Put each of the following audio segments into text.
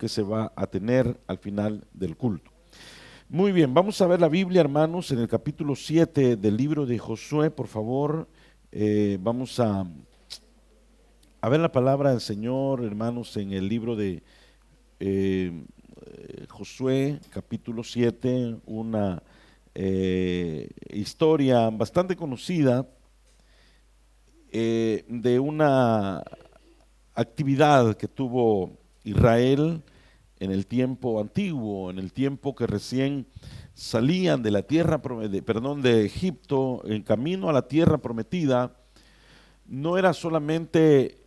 que se va a tener al final del culto. Muy bien, vamos a ver la Biblia, hermanos, en el capítulo 7 del libro de Josué, por favor. Vamos a ver la palabra del Señor, hermanos, en el libro de Josué, capítulo 7, una historia bastante conocida de una actividad que tuvo Israel en el tiempo antiguo, en el tiempo que recién salían de la tierra, de Egipto, en camino a la tierra prometida. No era solamente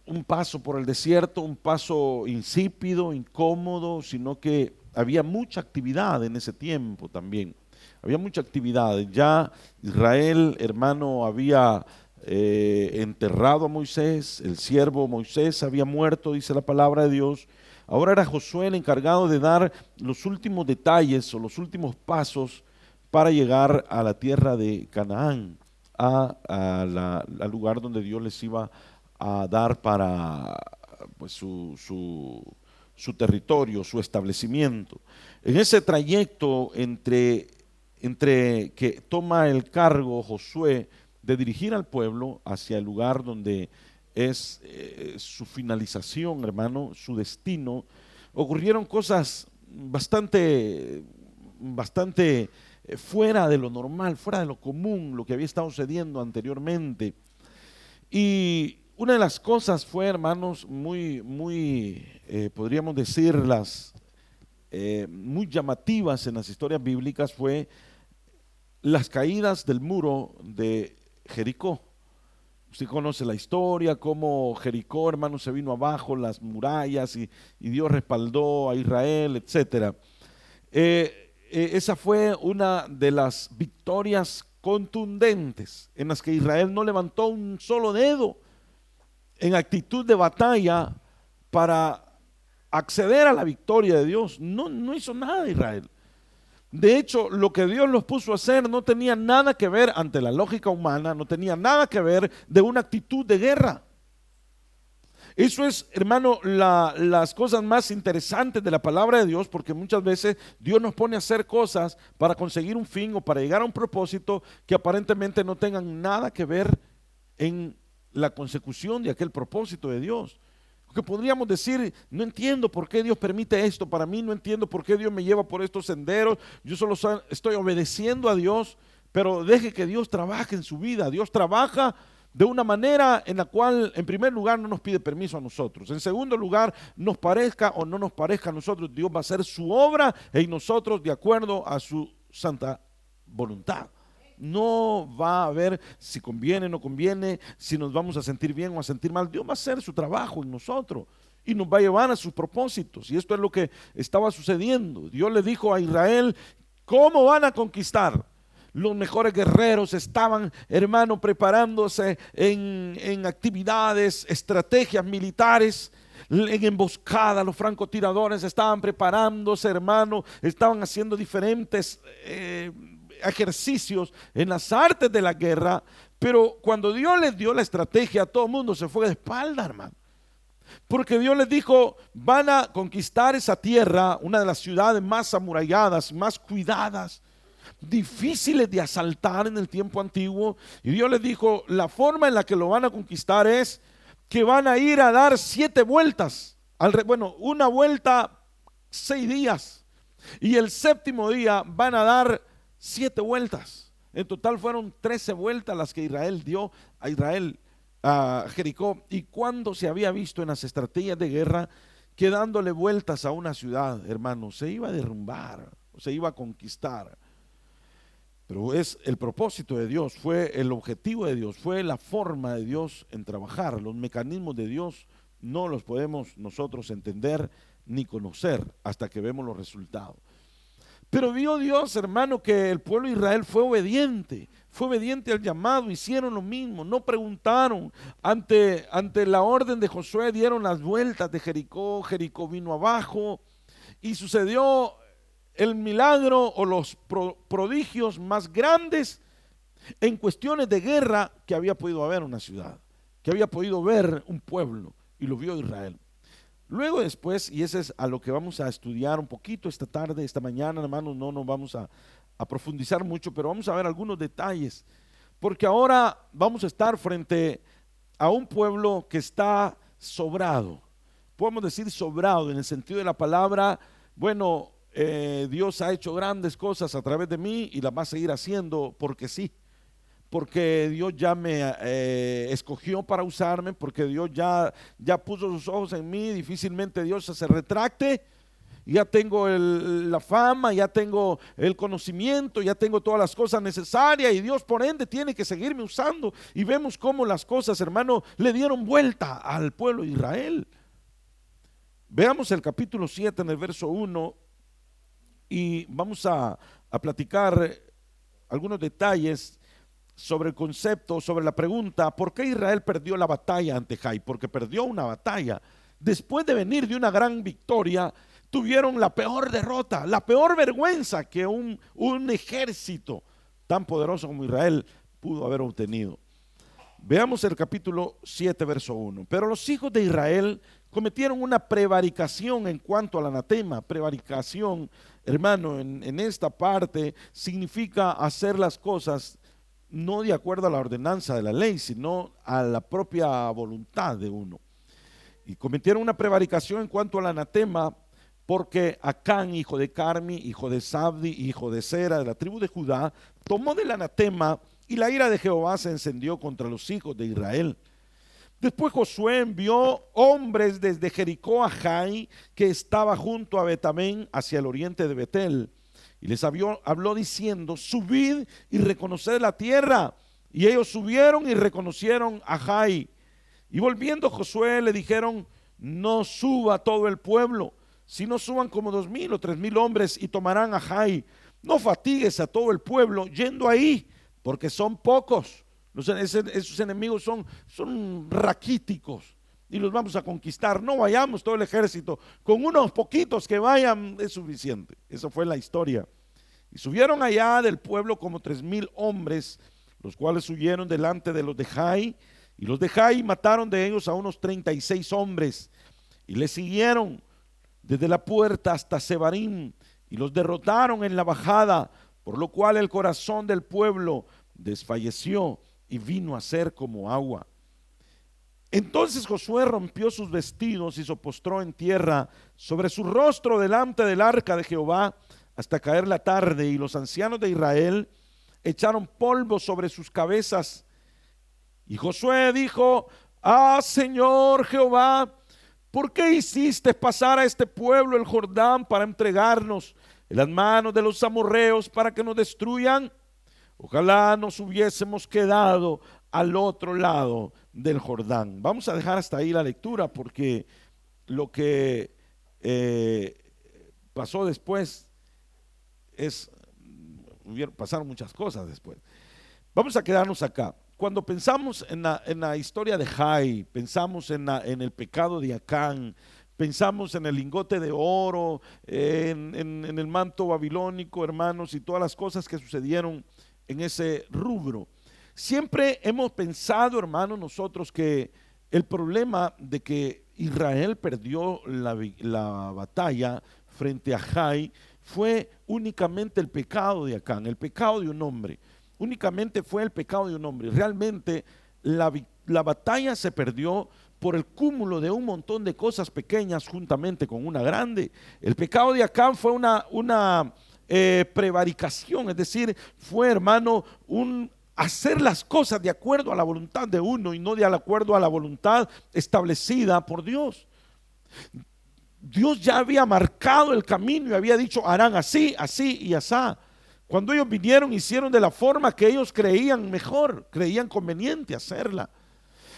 un paso por el desierto, un paso insípido, incómodo, sino que había mucha actividad en ese tiempo también. Había mucha actividad. Ya Israel, hermano, había enterrado a Moisés, el siervo Moisés había muerto, dice la palabra de Dios. Ahora era Josué el encargado de dar los últimos detalles o los últimos pasos para llegar a la tierra de Canaán, al lugar donde Dios les iba a dar para pues, su territorio, su establecimiento. En ese trayecto entre que toma el cargo Josué de dirigir al pueblo hacia el lugar donde es su finalización, hermano, su destino, ocurrieron cosas bastante fuera de lo normal, fuera de lo común, lo que había estado sucediendo anteriormente. Y una de las cosas fue, hermanos, podríamos decirlas, muy llamativas en las historias bíblicas, fue las caídas del muro de Jericó. Usted conoce la historia, cómo Jericó, hermano, se vino abajo, las murallas y Dios respaldó a Israel, etc. Esa fue una de las victorias contundentes en las que Israel no levantó un solo dedo en actitud de batalla para acceder a la victoria de Dios. No hizo nada Israel. De hecho, lo que Dios los puso a hacer no tenía nada que ver, ante la lógica humana, no tenía nada que ver de una actitud de guerra. Eso es, hermano, las cosas más interesantes de la palabra de Dios, porque muchas veces Dios nos pone a hacer cosas para conseguir un fin o para llegar a un propósito que aparentemente no tengan nada que ver en la consecución de aquel propósito de Dios. Porque podríamos decir, no entiendo por qué Dios permite esto para mí, no entiendo por qué Dios me lleva por estos senderos, yo solo estoy obedeciendo a Dios, pero deje que Dios trabaje en su vida. Dios trabaja de una manera en la cual, en primer lugar, no nos pide permiso a nosotros. En segundo lugar, nos parezca o no nos parezca a nosotros, Dios va a hacer su obra en nosotros de acuerdo a su santa voluntad. No va a ver si conviene o no conviene, si nos vamos a sentir bien o a sentir mal. Dios va a hacer su trabajo en nosotros y nos va a llevar a sus propósitos. Y esto es lo que estaba sucediendo. Dios le dijo a Israel, ¿cómo van a conquistar? Los mejores guerreros estaban, hermano, preparándose en actividades, estrategias militares, en emboscada. Los francotiradores estaban preparándose, hermano, estaban haciendo diferentes ejercicios en las artes de la guerra, pero cuando Dios les dio la estrategia, todo el mundo se fue de espalda, hermano. Porque Dios les dijo, van a conquistar esa tierra, una de las ciudades más amuralladas, más cuidadas, difíciles de asaltar en el tiempo antiguo. Y Dios les dijo, la forma en la que lo van a conquistar es que van a ir a dar 7 vueltas. Una vuelta 6 días. Y el séptimo día van a dar 7 vueltas. En total fueron 13 vueltas las que Israel dio a Jericó. Y cuando se había visto en las estrategias de guerra que dándole vueltas a una ciudad, hermano, se iba a derrumbar, se iba a conquistar. Pero es el propósito de Dios, fue el objetivo de Dios, fue la forma de Dios en trabajar. Los mecanismos de Dios no los podemos nosotros entender ni conocer hasta que vemos los resultados. Pero vio Dios, hermano, que el pueblo de Israel fue obediente al llamado, hicieron lo mismo, no preguntaron. Ante la orden de Josué dieron las vueltas de Jericó, Jericó vino abajo y sucedió el milagro o los prodigios más grandes en cuestiones de guerra que había podido haber una ciudad, que había podido ver un pueblo, y lo vio Israel. Luego después, y ese es a lo que vamos a estudiar un poquito esta tarde, esta mañana, hermanos, no nos vamos a profundizar mucho, pero vamos a ver algunos detalles, porque ahora vamos a estar frente a un pueblo que está sobrado, podemos decir sobrado en el sentido de la palabra. Bueno, Dios ha hecho grandes cosas a través de mí y las va a seguir haciendo porque sí, porque Dios ya me escogió para usarme, porque Dios ya puso sus ojos en mí, difícilmente Dios se retracte. Ya tengo la fama, ya tengo el conocimiento, ya tengo todas las cosas necesarias y Dios por ende tiene que seguirme usando. Y vemos cómo las cosas, hermano, le dieron vuelta al pueblo de Israel. Veamos el capítulo 7 en el verso 1 y vamos a platicar algunos detalles sobre el concepto, sobre la pregunta, ¿por qué Israel perdió la batalla ante Jai? Porque perdió una batalla. Después de venir de una gran victoria, tuvieron la peor derrota, la peor vergüenza que un ejército tan poderoso como Israel pudo haber obtenido. Veamos el capítulo 7, verso 1. Pero los hijos de Israel cometieron una prevaricación en cuanto al anatema. Prevaricación, hermano, en esta parte significa hacer las cosas no de acuerdo a la ordenanza de la ley, sino a la propia voluntad de uno. Y cometieron una prevaricación en cuanto al anatema, porque Acán, hijo de Carmi, hijo de Sabdi, hijo de Sera, de la tribu de Judá, tomó del anatema, y la ira de Jehová se encendió contra los hijos de Israel. Después Josué envió hombres desde Jericó a Jai, que estaba junto a Betamén, hacia el oriente de Betel, y les habló diciendo: subid y reconoced la tierra. Y ellos subieron y reconocieron a Jai. Y volviendo Josué le dijeron: no suba todo el pueblo, sino suban como 2,000 o 3,000 hombres y tomarán a Jai. No fatigues a todo el pueblo yendo ahí, porque son pocos. Esos enemigos son raquíticos y los vamos a conquistar. No vayamos todo el ejército, con unos poquitos que vayan es suficiente. Esa fue la historia. Y subieron allá del pueblo como 3,000 hombres, los cuales huyeron delante de los de Jai. Y los de Jai mataron de ellos a unos 36 hombres y les siguieron desde la puerta hasta Sebarim y los derrotaron en la bajada, por lo cual el corazón del pueblo desfalleció y vino a ser como agua. Entonces Josué rompió sus vestidos y se postró en tierra sobre su rostro delante del arca de Jehová hasta caer la tarde, y los ancianos de Israel echaron polvo sobre sus cabezas. Y Josué dijo: Señor Jehová, ¿por qué hiciste pasar a este pueblo el Jordán para entregarnos en las manos de los amorreos para que nos destruyan? Ojalá nos hubiésemos quedado al otro lado del Jordán. Vamos a dejar hasta ahí la lectura, porque lo que pasó después pasaron muchas cosas después. Vamos a quedarnos acá. Cuando pensamos en la historia de Jai, pensamos en el pecado de Acán, pensamos en el lingote de oro, en el manto babilónico, hermanos, y todas las cosas que sucedieron en ese rubro. Siempre hemos pensado, hermanos, nosotros que el problema de que Israel perdió la batalla frente a Jai fue únicamente el pecado de Acán, el pecado de un hombre. Únicamente fue el pecado de un hombre. Realmente la batalla se perdió por el cúmulo de un montón de cosas pequeñas juntamente con una grande. El pecado de Acán fue una prevaricación, es decir, fue, hermano, hacer las cosas de acuerdo a la voluntad de uno y no de acuerdo a la voluntad establecida por Dios. Dios ya había marcado el camino y había dicho: harán así, así y asá. Cuando ellos vinieron, hicieron de la forma que ellos creían mejor, creían conveniente hacerla.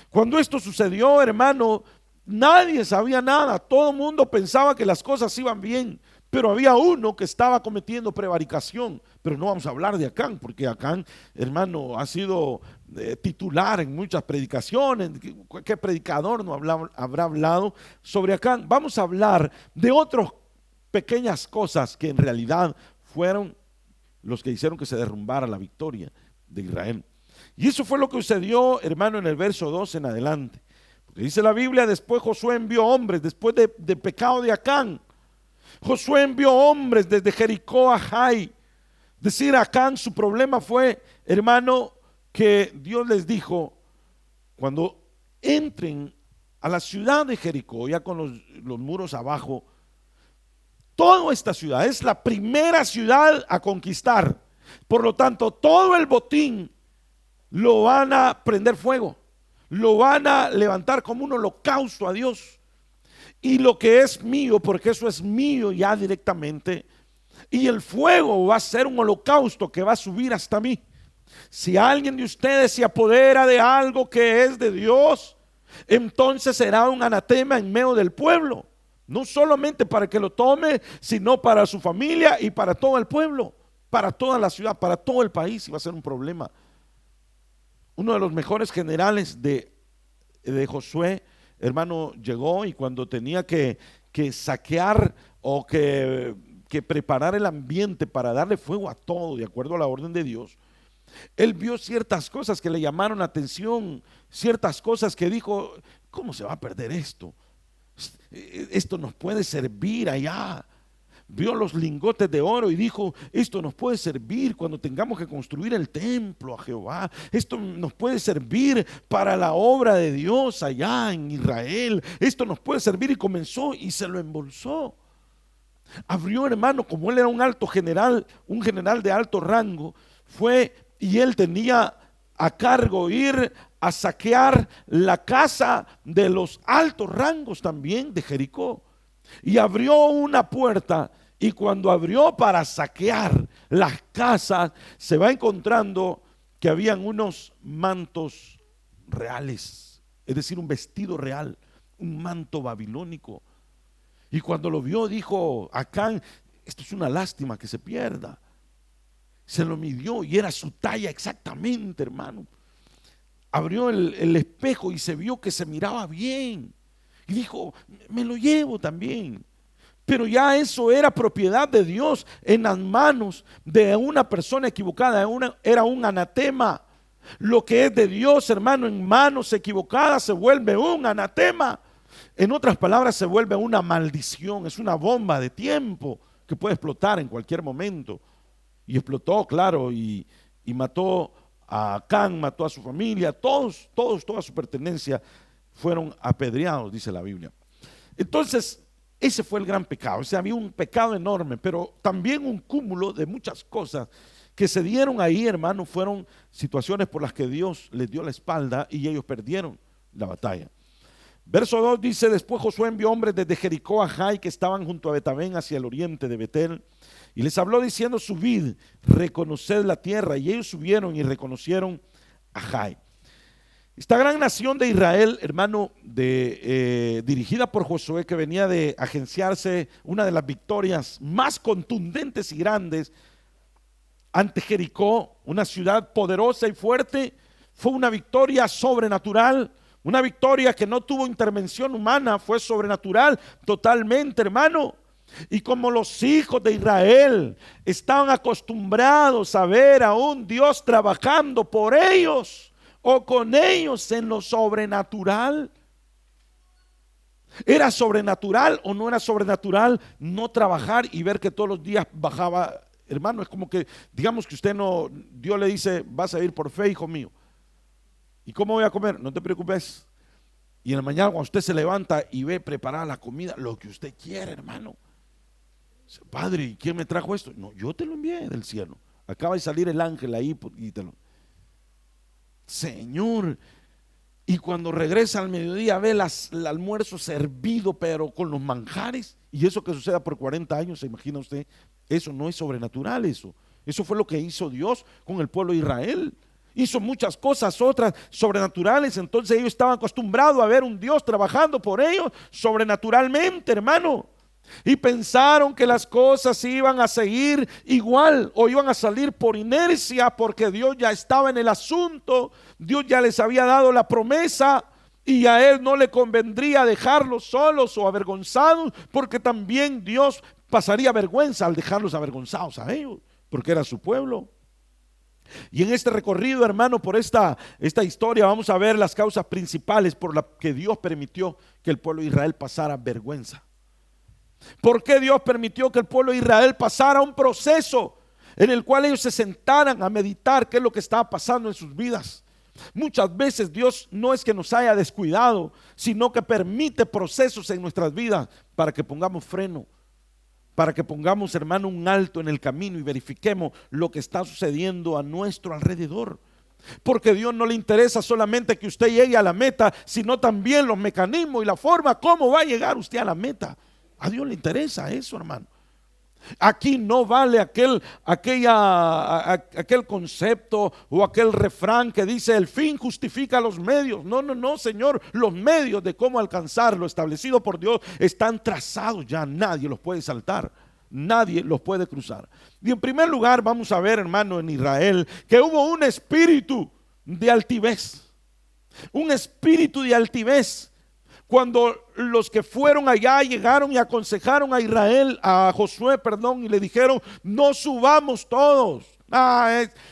Cuando esto sucedió, hermano, nadie sabía nada. Todo el mundo pensaba que las cosas iban bien, pero había uno que estaba cometiendo prevaricación. Pero no vamos a hablar de Acán, porque Acán, hermano, ha sido titular en muchas predicaciones. ¿Qué predicador no habrá hablado sobre Acán? Vamos a hablar de otras pequeñas cosas que en realidad fueron los que hicieron que se derrumbara la victoria de Israel. Y eso fue lo que sucedió, hermano, en el verso 2 en adelante. Dice la Biblia, después Josué envió hombres, después de pecado de Acán. Josué envió hombres desde Jericó a Jai. Decir, Acán, su problema fue, hermano, que Dios les dijo, cuando entren a la ciudad de Jericó, ya con los muros abajo, toda esta ciudad es la primera ciudad a conquistar. Por lo tanto, todo el botín lo van a prender fuego, lo van a levantar como un holocausto a Dios. Y lo que es mío, porque eso es mío ya directamente, y el fuego va a ser un holocausto que va a subir hasta mí. Si alguien de ustedes se apodera de algo que es de Dios, entonces será un anatema en medio del pueblo, no solamente para que lo tome, sino para su familia y para todo el pueblo, para toda la ciudad, para todo el país, y va a ser un problema. Uno de los mejores generales de Josué, hermano, llegó, y cuando tenía que saquear o que preparar el ambiente para darle fuego a todo de acuerdo a la orden de Dios, él vio ciertas cosas que le llamaron la atención, ciertas cosas que dijo, ¿cómo se va a perder esto? Esto nos puede servir allá. Vio los lingotes de oro y dijo, esto nos puede servir cuando tengamos que construir el templo a Jehová. Esto nos puede servir para la obra de Dios allá en Israel. Esto nos puede servir, y comenzó y se lo embolsó. Abrió, hermano, como él era un alto general, un general de alto rango, fue y él tenía a cargo ir a saquear la casa de los altos rangos también de Jericó. Y abrió una puerta, y cuando abrió para saquear las casas, se va encontrando que habían unos mantos reales, es decir, un vestido real, un manto babilónico. Y cuando lo vio dijo, Acán, esto es una lástima que se pierda. Se lo midió y era su talla exactamente, hermano. Abrió el espejo y se vio que se miraba bien. Y dijo, me lo llevo también. Pero ya eso era propiedad de Dios en las manos de una persona equivocada. Era un anatema. Lo que es de Dios, hermano, en manos equivocadas se vuelve un anatema. En otras palabras, se vuelve una maldición. Es una bomba de tiempo que puede explotar en cualquier momento. Y explotó, claro, y mató a Acán, mató a su familia, toda su pertenencia fueron apedreados, dice la Biblia. Entonces, ese fue el gran pecado. O sea, había un pecado enorme, pero también un cúmulo de muchas cosas que se dieron ahí, hermano. Fueron situaciones por las que Dios les dio la espalda y ellos perdieron la batalla. Verso 2 dice, después Josué envió hombres desde Jericó a Jai, que estaban junto a Betabén hacia el oriente de Betel, y les habló diciendo, subid, reconoced la tierra. Y ellos subieron y reconocieron a Jai. Esta gran nación de Israel, hermano, dirigida por Josué, que venía de agenciarse una de las victorias más contundentes y grandes ante Jericó, una ciudad poderosa y fuerte. Fue una victoria sobrenatural, una victoria que no tuvo intervención humana, fue sobrenatural totalmente, hermano. Y como los hijos de Israel estaban acostumbrados a ver a un Dios trabajando por ellos o con ellos en lo sobrenatural, ¿era sobrenatural o no era sobrenatural no trabajar y ver que todos los días bajaba? Hermano, es como que, digamos que usted no, Dios le dice, vas a ir por fe, hijo mío. ¿Y cómo voy a comer? No te preocupes. Y en la mañana cuando usted se levanta y ve preparada la comida, lo que usted quiere, hermano. Padre, ¿y quién me trajo esto? No, yo te lo envié del cielo. Acaba de salir el ángel ahí y te lo... Señor. Y cuando regresa al mediodía ve el almuerzo servido, pero con los manjares. Y eso que suceda por 40 años, ¿se imagina usted? Eso no es sobrenatural, eso. Eso fue lo que hizo Dios con el pueblo de Israel. Hizo muchas cosas otras sobrenaturales. Entonces ellos estaban acostumbrados a ver un Dios trabajando por ellos sobrenaturalmente, hermano. Y pensaron que las cosas iban a seguir igual o iban a salir por inercia, porque Dios ya estaba en el asunto. Dios ya les había dado la promesa y a él no le convendría dejarlos solos o avergonzados, porque también Dios pasaría vergüenza al dejarlos avergonzados a ellos, porque era su pueblo. Y en este recorrido, hermano, por esta historia vamos a ver las causas principales por las que Dios permitió que el pueblo de Israel pasara vergüenza. ¿Por qué Dios permitió que el pueblo de Israel pasara un proceso en el cual ellos se sentaran a meditar qué es lo que estaba pasando en sus vidas? Muchas veces Dios no es que nos haya descuidado, sino que permite procesos en nuestras vidas para que pongamos freno, para que pongamos, hermano, un alto en el camino y verifiquemos lo que está sucediendo a nuestro alrededor. Porque a Dios no le interesa solamente que usted llegue a la meta, sino también los mecanismos y la forma como va a llegar usted a la meta. A Dios le interesa eso, hermano. Aquí no vale aquel concepto o aquel refrán que dice el fin justifica los medios. No, no, no, Señor. Los medios de cómo alcanzar lo establecido por Dios están trazados ya. Nadie los puede saltar, nadie los puede cruzar. Y en primer lugar vamos a ver, hermano, en Israel que hubo un espíritu de altivez. Un espíritu de altivez. Cuando los que fueron allá llegaron y aconsejaron a Israel, a Josué, perdón, y le dijeron: no subamos todos.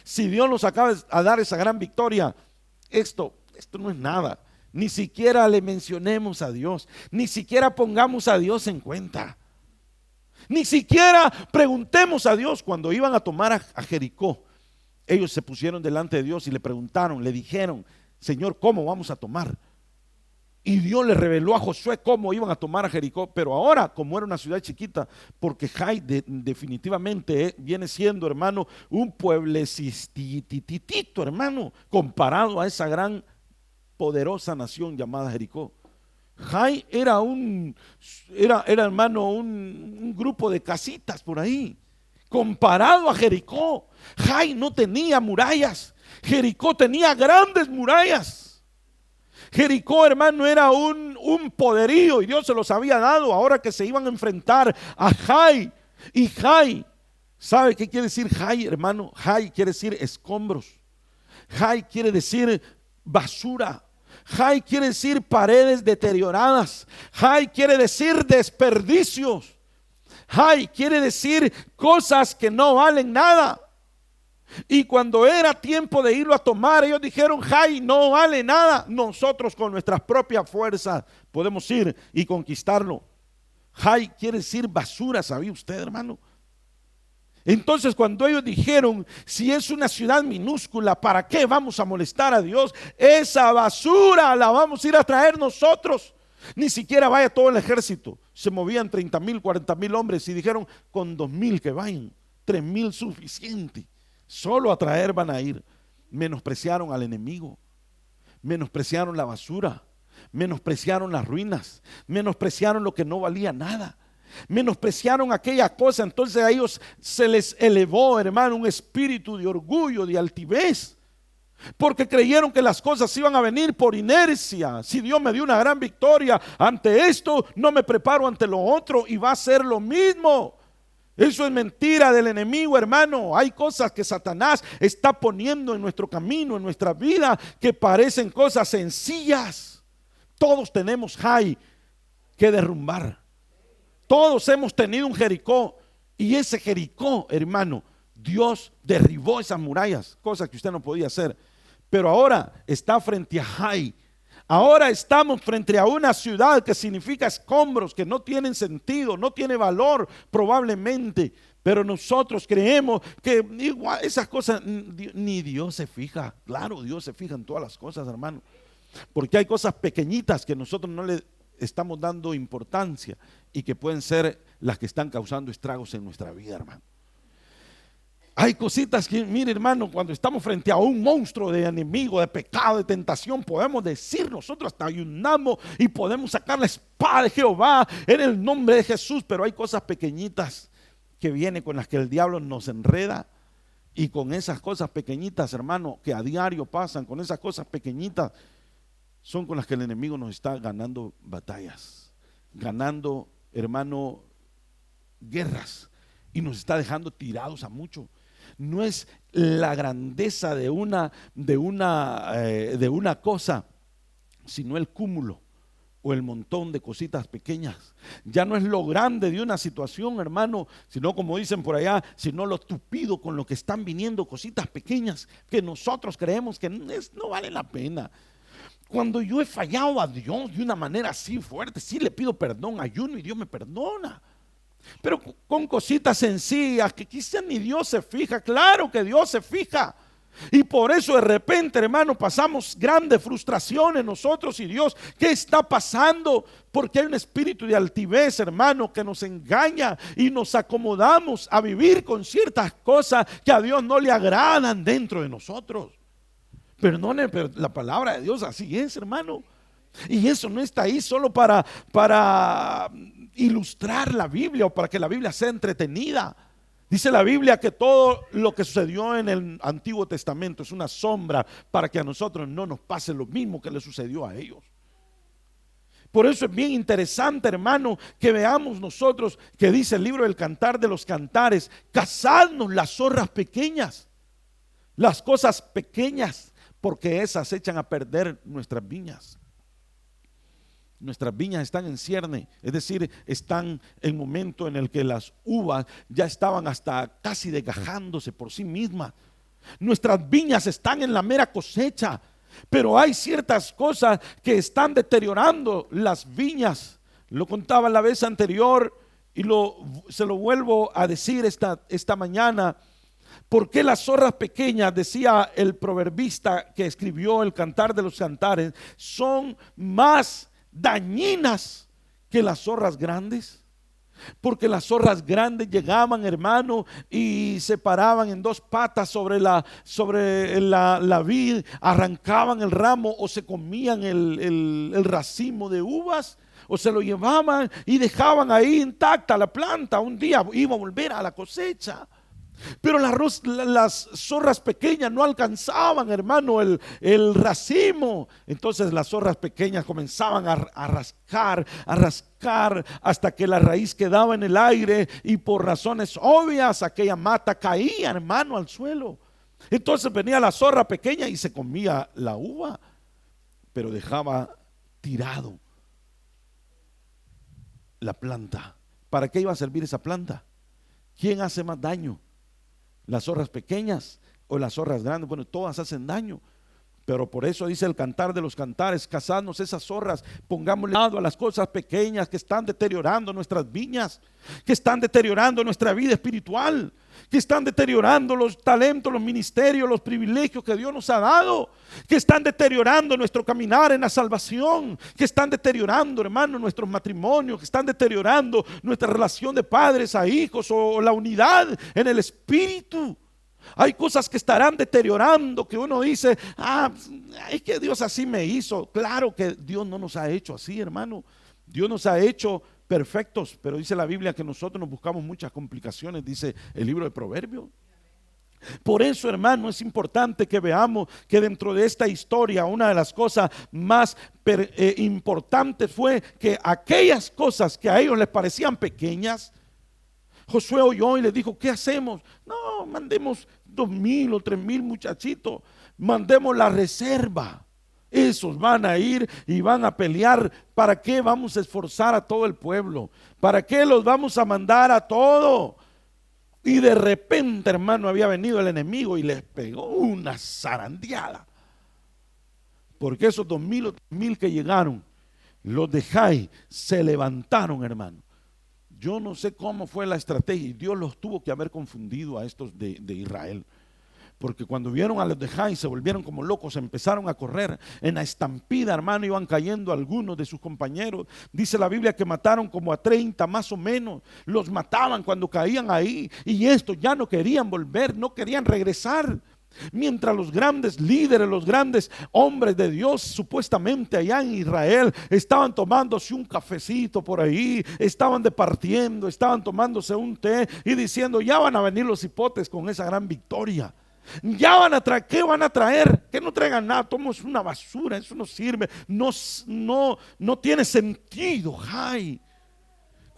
Si Dios nos acaba de dar esa gran victoria, esto no es nada. Ni siquiera le mencionemos a Dios, ni siquiera pongamos a Dios en cuenta, ni siquiera preguntemos a Dios. Cuando iban a tomar a Jericó, ellos se pusieron delante de Dios y le preguntaron, le dijeron: Señor, ¿cómo vamos a tomar? Y Dios le reveló a Josué cómo iban a tomar a Jericó. Pero ahora, como era una ciudad chiquita, porque Jai definitivamente viene siendo, hermano, un pueblecititito, hermano, comparado a esa gran poderosa nación llamada Jericó. Jai era hermano, un grupo de casitas por ahí, comparado a Jericó. Jai no tenía murallas, Jericó tenía grandes murallas. Jericó, hermano, era un poderío y Dios se los había dado ahora que se iban a enfrentar a Jai. Y Jai, ¿sabe qué quiere decir Jai, hermano? Jai quiere decir escombros. Jai quiere decir basura. Jai quiere decir paredes deterioradas. Jai quiere decir desperdicios. Jai quiere decir cosas que no valen nada. Y cuando era tiempo de irlo a tomar, ellos dijeron: Jai no vale nada, nosotros con nuestras propias fuerzas podemos ir y conquistarlo. Jai quiere decir basura, ¿sabía usted, hermano? Entonces, cuando ellos dijeron: si es una ciudad minúscula, ¿para qué vamos a molestar a Dios? Esa basura la vamos a ir a traer nosotros. Ni siquiera vaya todo el ejército. Se movían 30,000, 40,000 hombres y dijeron: con 2,000 que vayan, 3,000 suficiente. Solo a traer van a ir. Menospreciaron al enemigo, menospreciaron la basura, menospreciaron las ruinas, menospreciaron lo que no valía nada, menospreciaron aquella cosa. Entonces a ellos se les elevó, hermano, un espíritu de orgullo, de altivez, porque creyeron que las cosas iban a venir por inercia. Si Dios me dio una gran victoria ante esto, no me preparo ante lo otro y va a ser lo mismo. Eso es mentira del enemigo, hermano. Hay cosas que Satanás está poniendo en nuestro camino, en nuestra vida, que parecen cosas sencillas. Todos tenemos Jai que derrumbar. Todos hemos tenido un Jericó. Y ese Jericó, hermano, Dios derribó esas murallas, cosas que usted no podía hacer. Pero ahora está frente a Jai. Ahora estamos frente a una ciudad que significa escombros, que no tienen sentido, no tiene valor probablemente, pero nosotros creemos que igual esas cosas ni Dios se fija. Claro, Dios se fija en todas las cosas, hermano, porque hay cosas pequeñitas que nosotros no le estamos dando importancia y que pueden ser las que están causando estragos en nuestra vida, hermano. Hay cositas que, mire, hermano, cuando estamos frente a un monstruo de enemigo, de pecado, de tentación, podemos decir, nosotros hasta ayunamos y podemos sacar la espada de Jehová en el nombre de Jesús. Pero hay cosas pequeñitas que vienen con las que el diablo nos enreda, y con esas cosas pequeñitas, hermano, que a diario pasan, con esas cosas pequeñitas son con las que el enemigo nos está ganando batallas, ganando, hermano, guerras, y nos está dejando tirados a mucho. No es la grandeza de una cosa, sino el cúmulo o el montón de cositas pequeñas. Ya no es lo grande de una situación, hermano, sino, como dicen por allá, sino lo tupido con lo que están viniendo cositas pequeñas que nosotros creemos que no vale la pena. Cuando yo he fallado a Dios de una manera así fuerte, sí le pido perdón, ayuno y Dios me perdona. Pero con cositas sencillas que quizás ni Dios se fija. Claro que Dios se fija. Y por eso de repente, hermano, pasamos grandes frustraciones nosotros y Dios. ¿Qué está pasando? Porque hay un espíritu de altivez, hermano, que nos engaña y nos acomodamos a vivir con ciertas cosas que a Dios no le agradan dentro de nosotros. Pero la palabra de Dios así es, hermano. Y eso no está ahí solo para ilustrar la Biblia o para que la Biblia sea entretenida. Dice la Biblia que todo lo que sucedió en el Antiguo Testamento es una sombra para que a nosotros no nos pase lo mismo que le sucedió a ellos. Por eso es bien interesante, hermano, que veamos nosotros que dice el libro del Cantar de los Cantares: cazadnos las zorras pequeñas, las cosas pequeñas, porque esas echan a perder nuestras viñas. Nuestras viñas están en cierne, es decir, están en momento en el que las uvas ya estaban hasta casi desgajándose por sí mismas. Nuestras viñas están en la mera cosecha, pero hay ciertas cosas que están deteriorando las viñas. Lo contaba la vez anterior y se lo vuelvo a decir esta mañana. ¿Por qué las zorras pequeñas, decía el proverbista que escribió el Cantar de los Cantares, son más dañinas que las zorras grandes? Porque las zorras grandes llegaban, hermano, y se paraban en dos patas sobre la vid, arrancaban el ramo o se comían el racimo de uvas, o se lo llevaban y dejaban ahí intacta la planta. Un día iba a volver a la cosecha. Pero las zorras pequeñas no alcanzaban, hermano, el racimo. Entonces las zorras pequeñas comenzaban a rascar hasta que la raíz quedaba en el aire, y por razones obvias aquella mata caía, hermano, al suelo. Entonces venía la zorra pequeña y se comía la uva, pero dejaba tirado la planta. ¿Para qué iba a servir esa planta? ¿Quién hace más daño? ¿Las zorras pequeñas o las zorras grandes? Bueno, todas hacen daño. Pero por eso dice el Cantar de los Cantares: cazadnos esas zorras, pongámosle lado a las cosas pequeñas que están deteriorando nuestras viñas, que están deteriorando nuestra vida espiritual, que están deteriorando los talentos, los ministerios, los privilegios que Dios nos ha dado, que están deteriorando nuestro caminar en la salvación, que están deteriorando, hermano, nuestros matrimonios, que están deteriorando nuestra relación de padres a hijos o la unidad en el espíritu. Hay cosas que estarán deteriorando, que uno dice: es que Dios así me hizo. Claro que Dios no nos ha hecho así, hermano. Dios nos ha hecho perfectos, pero dice la Biblia que nosotros nos buscamos muchas complicaciones, dice el libro de Proverbios. Por eso, hermano, es importante que veamos que dentro de esta historia una de las cosas más importantes fue que aquellas cosas que a ellos les parecían pequeñas, Josué oyó y les dijo: ¿qué hacemos? No, mandemos 2,000 o 3,000 muchachitos, mandemos la reserva. Esos van a ir y van a pelear. ¿Para qué vamos a esforzar a todo el pueblo? ¿Para qué los vamos a mandar a todo? Y de repente, hermano, había venido el enemigo y les pegó una zarandeada. Porque esos 2,000 o 3,000 que llegaron, los de Jai, se levantaron, hermano. Yo no sé cómo fue la estrategia, y Dios los tuvo que haber confundido a estos de Israel. Porque cuando vieron a los de Jai se volvieron como locos, empezaron a correr. En la estampida, hermano, iban cayendo algunos de sus compañeros. Dice la Biblia que mataron como a 30 más o menos. Los mataban cuando caían ahí, y estos ya no querían volver, no querían regresar. Mientras los grandes líderes, los grandes hombres de Dios, supuestamente allá en Israel, estaban tomándose un cafecito por ahí, estaban departiendo, estaban tomándose un té y diciendo: ya van a venir los hipotes con esa gran victoria. Ya van a traer, ¿qué van a traer? Que no traigan nada, tomamos una basura, eso no sirve, no tiene sentido. Ay,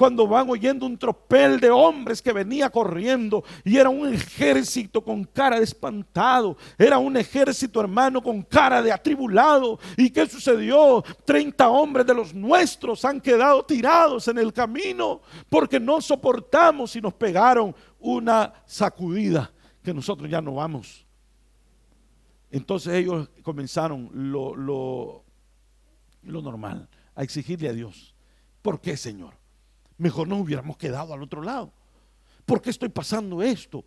cuando van oyendo un tropel de hombres que venía corriendo, y era un ejército con cara de espantado, era un ejército, hermano, con cara de atribulado. ¿Y qué sucedió? 30 hombres de los nuestros han quedado tirados en el camino porque no soportamos y nos pegaron una sacudida que nosotros ya no vamos. Entonces ellos comenzaron lo normal, a exigirle a Dios: ¿por qué, Señor? Mejor nos hubiéramos quedado al otro lado. ¿Por qué estoy pasando esto?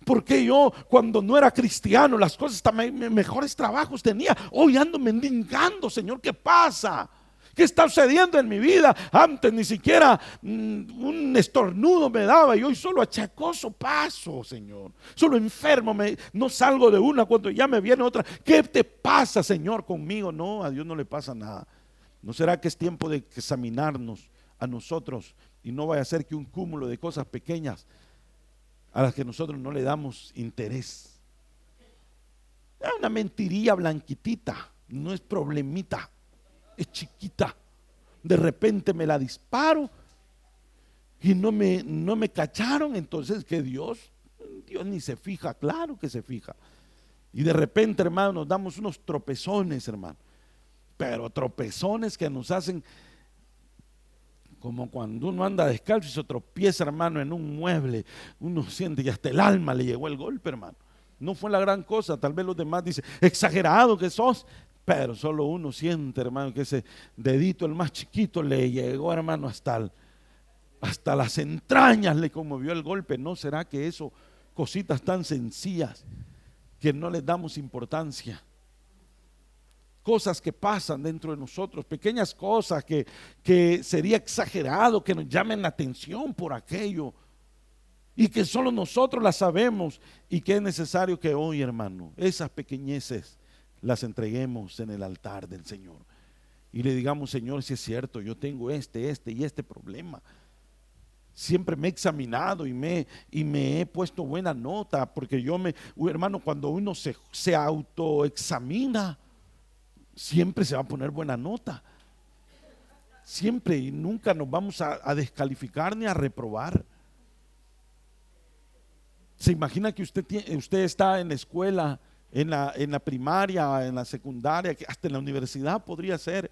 ¿Por qué yo, cuando no era cristiano, las cosas también, mejores trabajos tenía, hoy ando mendigando? Señor, ¿qué pasa? ¿Qué está sucediendo en mi vida? Antes ni siquiera un estornudo me daba, y hoy solo achacoso paso, Señor. Solo enfermo, no salgo de una cuando ya me viene otra. ¿Qué te pasa, Señor, conmigo? No, a Dios no le pasa nada. ¿No será que es tiempo de examinarnos a nosotros, y no vaya a ser que un cúmulo de cosas pequeñas a las que nosotros no le damos interés? Es una mentirilla blanquitita, no es problemita, es chiquita. De repente me la disparo y no me cacharon. Entonces, que Dios ni se fija. Claro que se fija. Y de repente, hermano, nos damos unos tropezones, hermano, pero tropezones que nos hacen como cuando uno anda descalzo y se tropieza, hermano, en un mueble. Uno siente que hasta el alma le llegó el golpe, hermano. No fue la gran cosa. Tal vez los demás dicen: exagerado que sos. Pero solo uno siente, hermano, que ese dedito, el más chiquito, le llegó, hermano, hasta las entrañas, le conmovió el golpe. ¿No será que eso, cositas tan sencillas que no les damos importancia? Cosas que pasan dentro de nosotros, pequeñas cosas que sería exagerado que nos llamen la atención por aquello, y que solo nosotros las sabemos, y que es necesario que hoy, hermano, esas pequeñeces las entreguemos en el altar del Señor y le digamos: Señor, si es cierto, yo tengo este y este problema. Siempre me he examinado y me he puesto buena nota, porque hermano, cuando uno se autoexamina, siempre se va a poner buena nota. Siempre, y nunca nos vamos a descalificar ni a reprobar. ¿Se imagina que usted está en la escuela, en la primaria, en la secundaria, hasta en la universidad podría ser,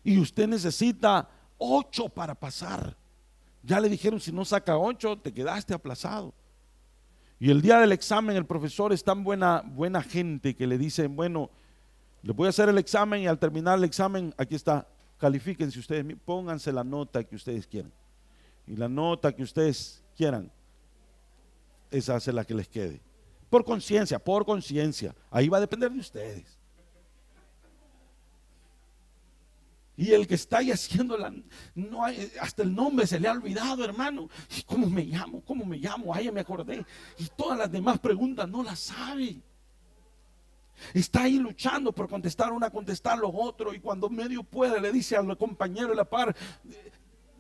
y usted necesita 8 para pasar? Ya le dijeron: si no saca 8, te quedaste aplazado. Y el día del examen, el profesor es tan buena gente que le dice: bueno, les voy a hacer el examen, y al terminar el examen, aquí está, califíquense ustedes, pónganse la nota que ustedes quieran, y la nota que ustedes quieran, esa es la que les quede. Por conciencia, ahí va a depender de ustedes. Y el que está ahí haciendo hasta el nombre se le ha olvidado, hermano. ¿Cómo me llamo? Ay, me acordé. Y todas las demás preguntas no las sabe. Está ahí luchando por contestar una, contestar lo otro, y cuando medio puede le dice al compañero de la par: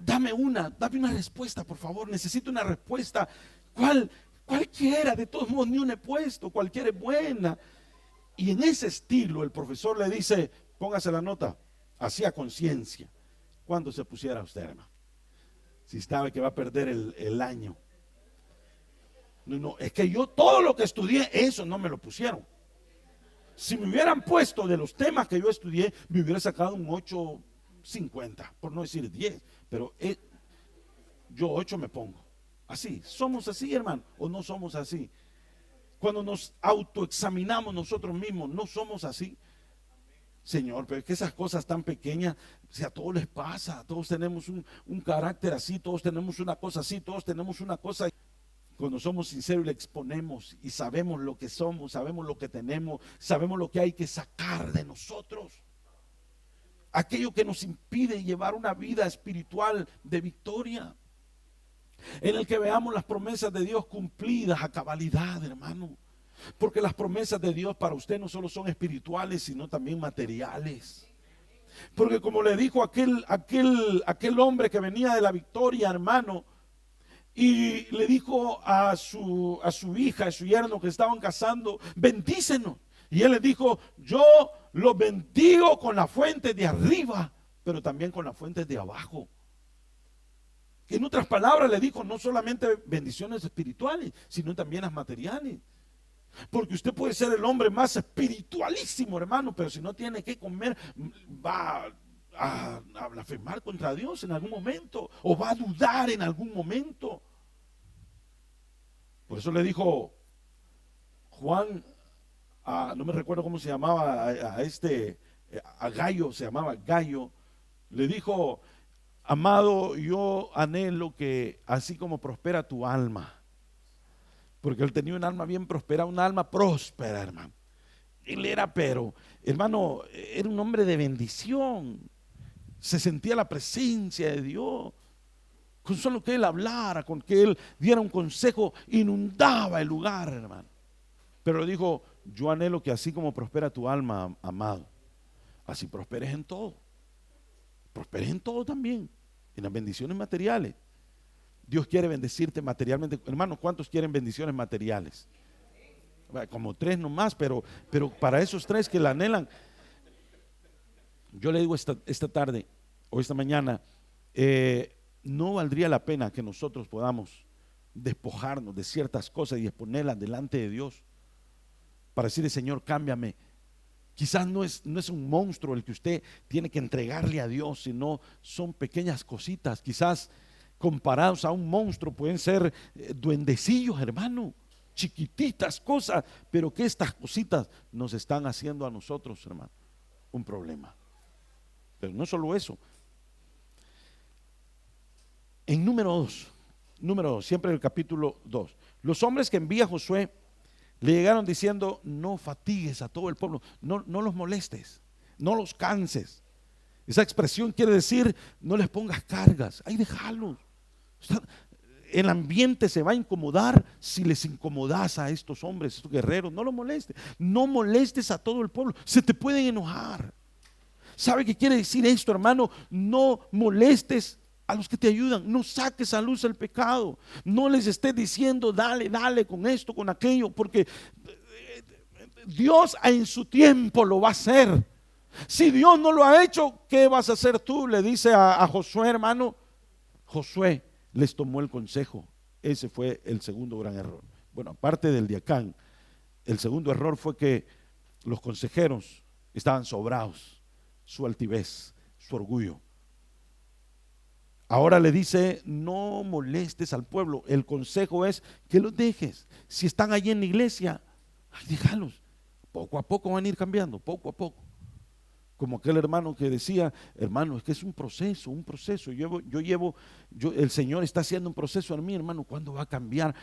dame una respuesta, por favor, necesito una respuesta. Cualquiera, de todos modos, ni una he puesto, cualquiera es buena. Y en ese estilo el profesor le dice: póngase la nota, así a conciencia. ¿Cuándo se pusiera usted, hermano? Si sabe que va a perder el año. No, es que yo todo lo que estudié, eso no me lo pusieron. Si me hubieran puesto de los temas que yo estudié, me hubiera sacado un 8.50, por no decir 10, pero yo 8 me pongo. Así, somos así, hermano, o no somos así. Cuando nos autoexaminamos nosotros mismos, no somos así. Señor, pero es que esas cosas tan pequeñas, si a todos les pasa, todos tenemos un carácter así, todos tenemos una cosa así, todos tenemos una cosa. Cuando somos sinceros y le exponemos y sabemos lo que somos, sabemos lo que tenemos, sabemos lo que hay que sacar de nosotros, aquello que nos impide llevar una vida espiritual de victoria, en el que veamos las promesas de Dios cumplidas a cabalidad, hermano. Porque las promesas de Dios para usted no solo son espirituales, sino también materiales. Porque como le dijo aquel hombre que venía de la victoria, hermano, y le dijo a su hija, a su yerno que estaban casando: bendícenos. Y él le dijo: yo los bendigo con la fuente de arriba, pero también con las fuentes de abajo. En otras palabras le dijo, no solamente bendiciones espirituales, sino también las materiales. Porque usted puede ser el hombre más espiritualísimo, hermano, pero si no tiene que comer, va a blasfemar contra Dios en algún momento, o va a dudar en algún momento. Por eso le dijo Juan, no me recuerdo cómo se llamaba, a Gallo, se llamaba Gallo, le dijo: amado, yo anhelo que así como prospera tu alma, porque él tenía un alma bien próspera, un alma próspera, hermano. Él era, pero, hermano, era un hombre de bendición. Se sentía la presencia de Dios. Con solo que él hablara, con que él diera un consejo, inundaba el lugar, hermano. Pero dijo: yo anhelo que así como prospera tu alma, amado, así prosperes en todo. Prosperes en todo también, en las bendiciones materiales. Dios quiere bendecirte materialmente. Hermanos, ¿cuántos quieren bendiciones materiales? Como 3 nomás, pero para esos 3 que la anhelan, yo le digo esta tarde o esta mañana, no valdría la pena que nosotros podamos despojarnos de ciertas cosas y exponerlas delante de Dios para decirle: Señor, cámbiame. Quizás no es un monstruo el que usted tiene que entregarle a Dios, sino son pequeñas cositas. Quizás comparados a un monstruo pueden ser duendecillos, hermano, chiquititas cosas, pero que estas cositas nos están haciendo a nosotros, hermano, un problema. Pero no solo eso. En número 2, siempre en el capítulo 2, los hombres que envía Josué le llegaron diciendo: no fatigues a todo el pueblo, no los molestes, no los canses. Esa expresión quiere decir: no les pongas cargas, ahí déjalos. El ambiente se va a incomodar si les incomodas a estos hombres, estos guerreros. No los molestes, no molestes a todo el pueblo, se te pueden enojar. ¿Sabe qué quiere decir esto, hermano? No molestes a los que te ayudan, no saques a luz el pecado, no les estés diciendo dale con esto, con aquello, porque Dios en su tiempo lo va a hacer. Si Dios no lo ha hecho, ¿qué vas a hacer tú? Le dice a Josué, hermano. Josué les tomó el consejo. Ese fue el segundo gran error. Bueno, aparte del de Acán, el segundo error fue que los consejeros estaban sobrados, su altivez, su orgullo. Ahora le dice: no molestes al pueblo. El consejo es que los dejes. Si están allí en la iglesia, déjalos. Poco a poco van a ir cambiando, poco a poco. Como aquel hermano que decía: hermano, es que es un proceso. El Señor está haciendo un proceso en mí, hermano. ¿Cuándo va a cambiar?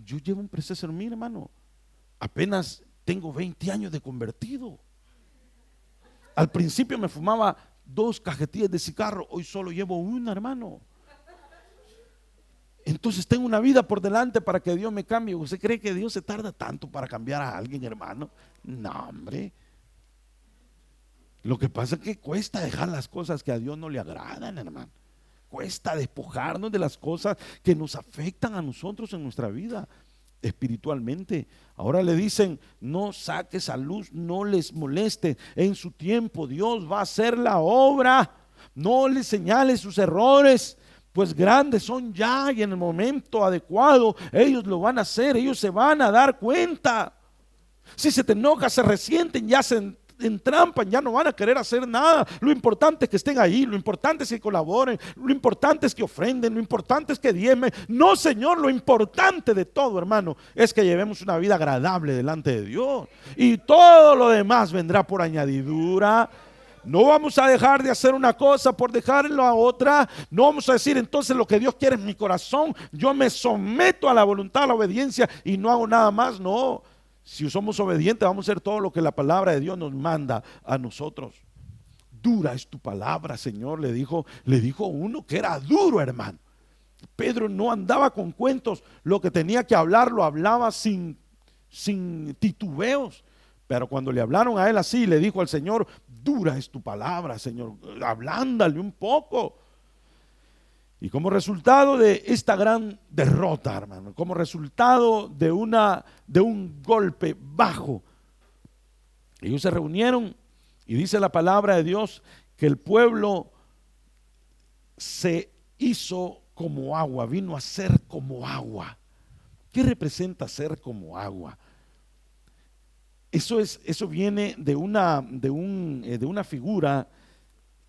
Yo llevo un proceso en mí, hermano. Apenas tengo 20 años de convertido. Al principio me fumaba 2 cajetillas de cigarro, hoy solo llevo una, hermano. Entonces tengo una vida por delante para que Dios me cambie. ¿Usted cree que Dios se tarda tanto para cambiar a alguien, hermano? No, hombre. Lo que pasa es que cuesta dejar las cosas que a Dios no le agradan, hermano. Cuesta despojarnos de las cosas que nos afectan a nosotros en nuestra vida espiritualmente. Ahora le dicen: no saques a luz, no les moleste. En su tiempo Dios va a hacer la obra. No les señales sus errores, pues grandes son ya, y en el momento adecuado ellos lo van a hacer. Ellos se van a dar cuenta. Si se te enoja, se resienten, ya se entrampan, ya no van a querer hacer nada. Lo importante es que estén ahí, lo importante es que colaboren, lo importante es que ofrenden, lo importante es que diezmen. No, Señor, lo importante de todo, hermano, es que llevemos una vida agradable delante de Dios, y todo lo demás vendrá por añadidura. No vamos a dejar de hacer una cosa por dejarlo a otra. No vamos a decir: entonces lo que Dios quiere es mi corazón, yo me someto a la voluntad, a la obediencia y no hago nada más. No. Si somos obedientes, vamos a hacer todo lo que la palabra de Dios nos manda a nosotros. Dura es tu palabra, Señor, le dijo uno que era duro, hermano. Pedro no andaba con cuentos, lo que tenía que hablar lo hablaba sin titubeos. Pero cuando le hablaron a él así, le dijo al Señor: dura es tu palabra, Señor, ablándale un poco. Y como resultado de esta gran derrota, hermano, como resultado de un golpe bajo, ellos se reunieron, y dice la palabra de Dios que el pueblo se hizo como agua, vino a ser como agua. ¿Qué representa ser como agua? Eso viene de una figura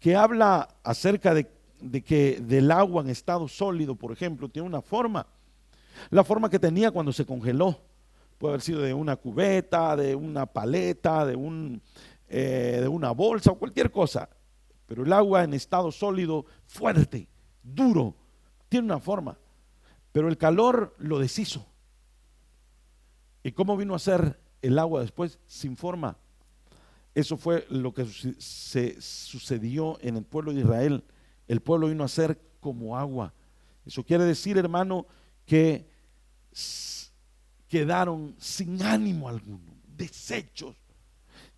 que habla acerca de que del agua en estado sólido, por ejemplo, tiene una forma. La forma que tenía cuando se congeló. Puede haber sido de una cubeta, de una paleta, de una bolsa o cualquier cosa. Pero el agua en estado sólido, fuerte, duro, tiene una forma. Pero el calor lo deshizo. ¿Y cómo vino a ser el agua después? Sin forma. Eso fue lo que se sucedió en el pueblo de Israel. El pueblo vino a ser como agua. Eso quiere decir, hermano, que quedaron sin ánimo alguno, deshechos.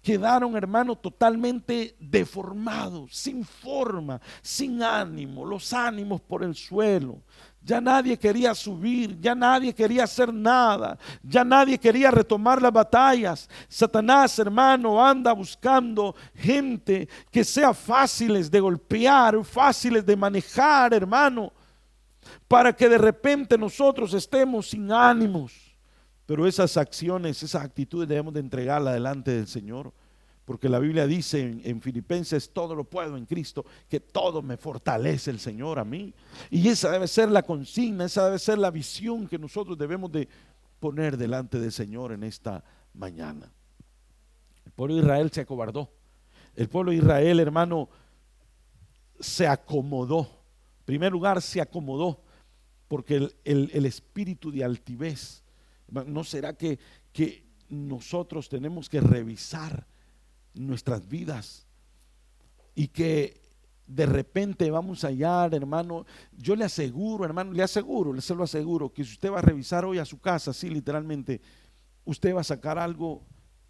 Quedaron, hermano, totalmente deformados, sin forma, sin ánimo, los ánimos por el suelo. Ya nadie quería subir, ya nadie quería hacer nada, ya nadie quería retomar las batallas. Satanás, hermano, anda buscando gente que sea fáciles de golpear, fáciles de manejar, hermano, para que de repente nosotros estemos sin ánimos. Pero esas acciones, esas actitudes debemos de entregarlas delante del Señor, porque la Biblia dice en Filipenses: todo lo puedo en Cristo, que todo me fortalece el Señor a mí. Y esa debe ser la consigna, esa debe ser la visión que nosotros debemos de poner delante del Señor en esta mañana. El pueblo de Israel se acobardó. El pueblo de Israel, hermano, se acomodó. En primer lugar, se acomodó porque el espíritu de altivez. ¿No será que nosotros tenemos que revisar nuestras vidas y que de repente vamos a hallar, hermano? Yo le aseguro, hermano, se lo aseguro, que si usted va a revisar hoy a su casa, así literalmente, usted va a sacar algo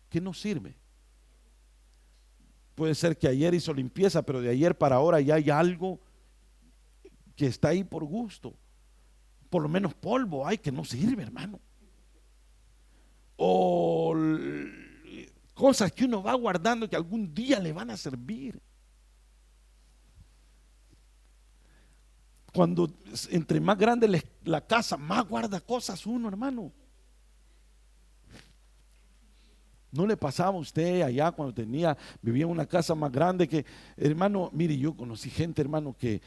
que no sirve. Puede ser que ayer hizo limpieza, pero de ayer para ahora ya hay algo que está ahí por gusto. Por lo menos polvo hay que no sirve, hermano. O cosas que uno va guardando que algún día le van a servir. Cuando entre más grande la casa, más guarda cosas uno, hermano. ¿No le pasaba a usted allá cuando vivía en una casa más grande que, hermano, mire, yo conocí gente, hermano, que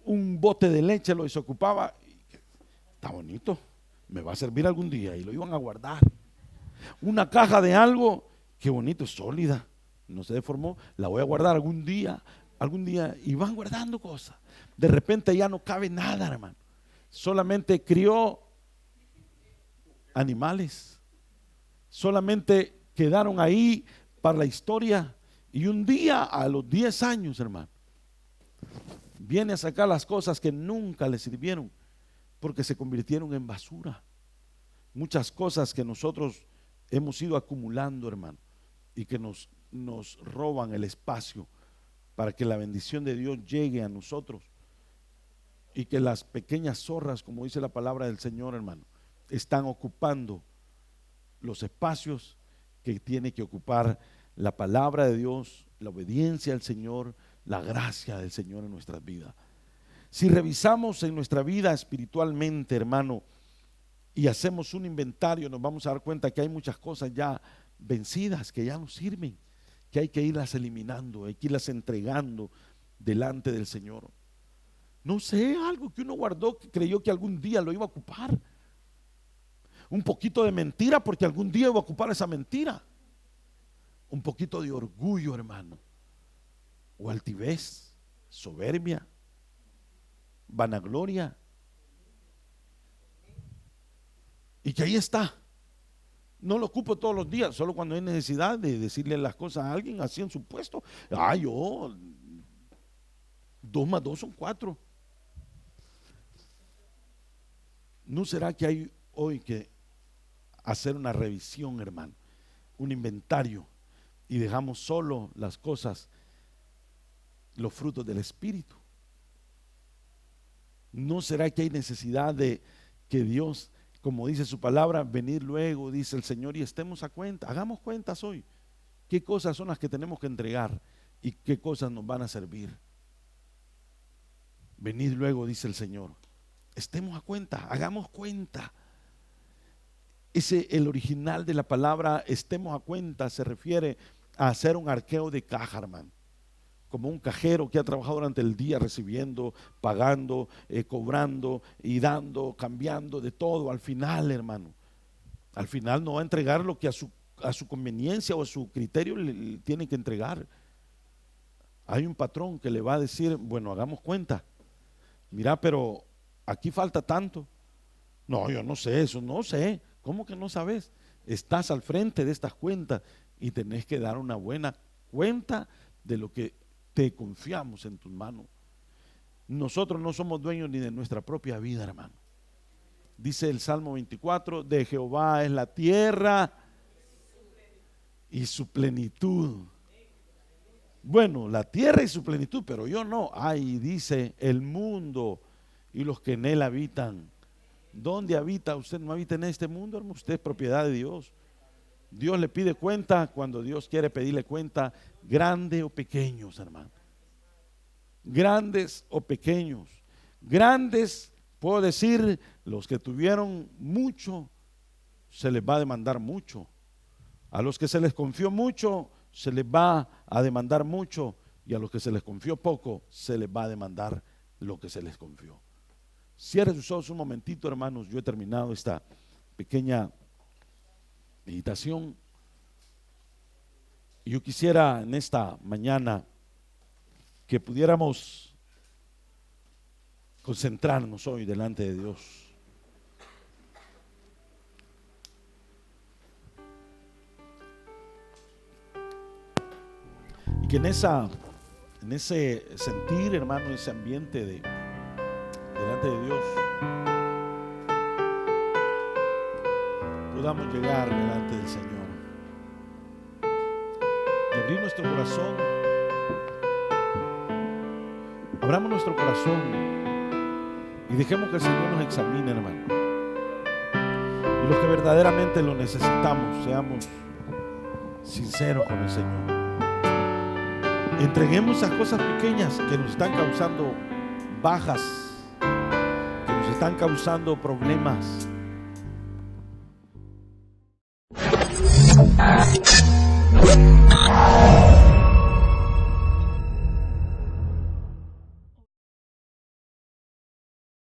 un bote de leche lo desocupaba? Está bonito, me va a servir algún día, y lo iban a guardar. Una caja de algo, qué bonito, sólida, no se deformó, la voy a guardar algún día, y van guardando cosas. De repente ya no cabe nada, hermano. Solamente crió animales, solamente quedaron ahí para la historia, y un día a los 10 años, hermano, viene a sacar las cosas que nunca le sirvieron, porque se convirtieron en basura. Muchas cosas que nosotros hemos ido acumulando, hermano, y que nos roban el espacio para que la bendición de Dios llegue a nosotros, y que las pequeñas zorras, como dice la palabra del Señor, hermano, están ocupando los espacios que tiene que ocupar la palabra de Dios, la obediencia al Señor, la gracia del Señor en nuestras vidas. Si revisamos en nuestra vida espiritualmente, hermano, y hacemos un inventario, nos vamos a dar cuenta que hay muchas cosas ya vencidas, que ya no sirven, que hay que irlas eliminando, hay que irlas entregando delante del Señor. No sé, algo que uno guardó que creyó que algún día lo iba a ocupar. Un poquito de mentira porque algún día iba a ocupar esa mentira. Un poquito de orgullo, hermano, o altivez, soberbia, vanagloria, y que ahí está. No lo ocupo todos los días, solo cuando hay necesidad de decirle las cosas a alguien así en su puesto. Yo 2 más 2 son 4. ¿No será que hay hoy que hacer una revisión, hermano, un inventario, y dejamos solo las cosas, los frutos del Espíritu? ¿No será que hay necesidad de que Dios, como dice su palabra, venir luego, dice el Señor, y estemos a cuenta, hagamos cuentas hoy? ¿Qué cosas son las que tenemos que entregar y qué cosas nos van a servir? Venid luego, dice el Señor. Estemos a cuenta, hagamos cuenta. El original de la palabra estemos a cuenta se refiere a hacer un arqueo de caja, hermano. Como un cajero que ha trabajado durante el día recibiendo, pagando, cobrando y dando, cambiando de todo. Al final, hermano, al final no va a entregar lo que a su conveniencia o a su criterio le tiene que entregar. Hay un patrón que le va a decir, bueno, hagamos cuenta. Mira, pero aquí falta tanto. No, yo no sé eso, no sé. ¿Cómo que no sabes? Estás al frente de estas cuentas y tenés que dar una buena cuenta de lo que te confiamos en tus manos. Nosotros no somos dueños ni de nuestra propia vida, hermano. Dice el Salmo 24, de Jehová es la tierra y su plenitud. Bueno, la tierra y su plenitud, pero yo no. Ay, dice el mundo y los que en él habitan. ¿Dónde habita? Usted no habita en este mundo, hermano. Usted es propiedad de Dios. Dios le pide cuenta cuando Dios quiere pedirle cuenta, grandes o pequeños, hermano. Grandes o pequeños. Grandes, puedo decir, los que tuvieron mucho, se les va a demandar mucho. A los que se les confió mucho, se les va a demandar mucho. Y a los que se les confió poco, se les va a demandar lo que se les confió. Cierre sus ojos un momentito, hermanos. Yo he terminado esta pequeña meditación. Y yo quisiera en esta mañana que pudiéramos concentrarnos hoy delante de Dios. Y que en ese sentir, hermano, ese ambiente delante de Dios, podamos llegar delante del Señor y abrir nuestro corazón. Abramos nuestro corazón y dejemos que el Señor nos examine, hermano. Y los que verdaderamente lo necesitamos, seamos sinceros con el Señor. Entreguemos esas cosas pequeñas que nos están causando bajas, que nos están causando problemas.